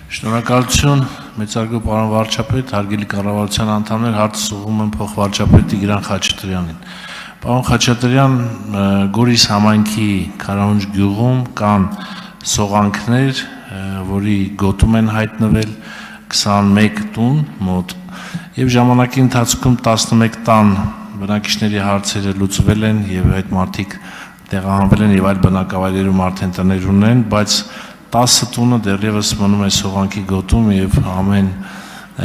Շնորհակալություն, մեծարգո պարոն վարչապետ, հարգելի կառավարության անդամներ, հարցս ուղղում եմ փոխվարչապետ Տիգրան Խաչատրյանին։ Պարոն Խաչատրյան, Գորիս համայնքի Քարահունջ գյուղում կան սողանքներ, որի գոտում են հայտնվել 21 տուն մոտ, եւ ժամանակի ընթացքում 11 տան բնակիչների հարցերը լուծվել են եւ այդ մարդիկ տեղահանվել են եւ այլ բնակավայրերում արդեն տներ ունեն, բայց 10 տունը դեռևս մնում է սողանքի գոտում եւ ամեն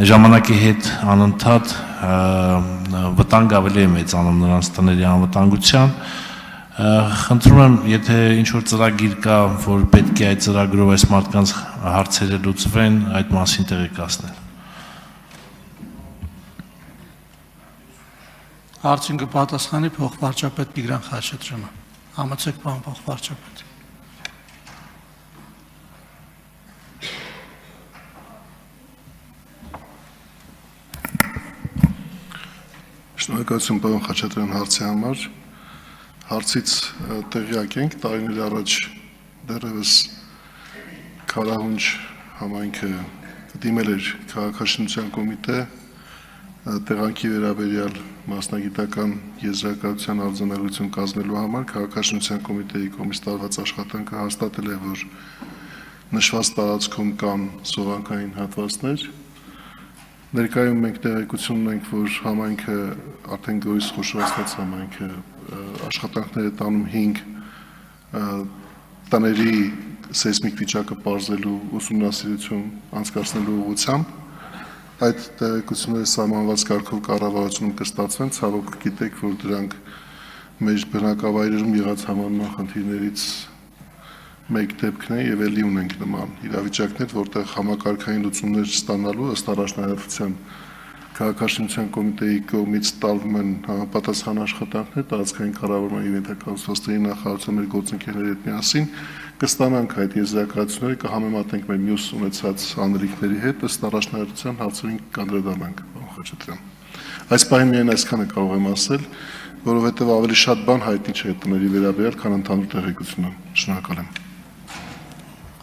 ժամանակի հետ անընդհատ վտանգ ավելի է մեծանում նրանց տների անվտանգության։ Խնդրում եմ, եթե ինչ-որ ծրագիր կա, որ պետք է այդ ծրագրով այս մարդկանց հարցերը լուծվեն, այդ մասին տեղեկացնել։ Հարցին կպատասխանի փոխվարչապետ Տիգրան Խաչատրյանը։ Համեցեք, պարոն փոխվարչապետ։ Շնորհակալություն պարոն Խաչատրյան հարցի համար։ Հարցից տեղյակ ենք, տարիներ առաջ դեռևս Քարահունջ համայնքը դիմել էր քաղաքաշինության կոմիտե տեղանքի վերաբերյալ մասնագիտական եզրակացության արձանագրություն կազմելու համար քաղաքաշինության կոմիտեի կողմից տարված աշխատանքը հաստատել է, որ նշված տարածքում կան սողանքային հատվածներ։ Ներկայում մենք տեղեկություն ունենք, որ համայնքը արդեն գորիս խոշորացած համայնքը աշխատանքներ է տանում 5 տների սեյսմիկ վիճակը պարզելու ուսումնասիրություն անցկացնելու ուղղությամբ։ Այդ տեղեկությունները սահմանված կարգով կառավարությունում կստացվեն, ցավոք գիտեք, որ դրանք մեր բնակավայրերում եղած համանման խնդիրներից մեկ դեպքն է եւ ելի ունենք նման իրավիճակներ, որտեղ համակարգային լուծումներ ստանալու ըստ առաջնահերթության քաղաքաշինության կոմիտեի կողմից տալվում են համապատասխան աշխատանքներ, տարածքային կառավարման եւ ենթակառուցվածքների նախարարության մեր գործընկերների հետ միասին կստանանք այդ եզրակացությունները, կհամեմատենք մեր մյուս ունեցած անելիքների հետ, ըստ առաջնահերթության հարցերին կանդրադառնանք, պարոն Խաչատրյան։ Այս պահին միայն այսքանը կարող եմ ասել, որովհետեւ ավելի շատ բան հայտնի չէ տների վերաբերյալ, քան ընդհանուր տեղեկությունը։ Շնորհակալ եմ։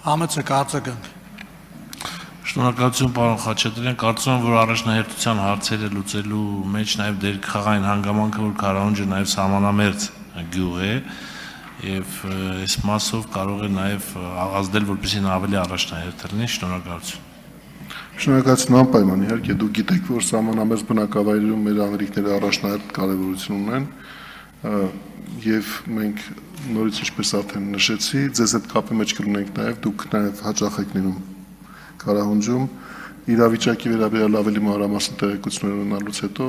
Համեցեք, արձագանք։ Շնորհակալություն պարոն Խաչատրյան, կարծում եմ, որ առաջնահերթության հարցերը լուծելու մեջ նաև դեր կխաղային հանգամանքը, որ Քարահունջը նաև սահմանամերձ գյուղ է եւ այս մասով կարող է նաև ազդել, որպեսզի նա ավելի առաջնահերթ լինի։ Շնորհակալություն։ Շնորհակալություն անպայման, իհարկե դուք գիտեք, որ սահմանամերձ բնակավայրերում մեր անելիքները առաջնահերթ կարևորություն ունեն եւ մենք նորից ինչպես արդեն նշեցի, ձեզ հետ կապի մեջ կլինենք նաև, դուք նաև հաճախ եք լինում Քարահունջում, իրավիճակի վերաբերյալ ավելի մանրամասն տեղեկություններ ունենալուց հետո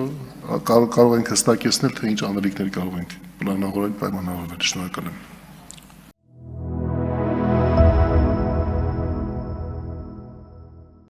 կարող ենք հստակեցնել, թե ինչ անելիքներ կարող ենք պլանավորել, պայմանավորվել։ Շնորհակալ եմ։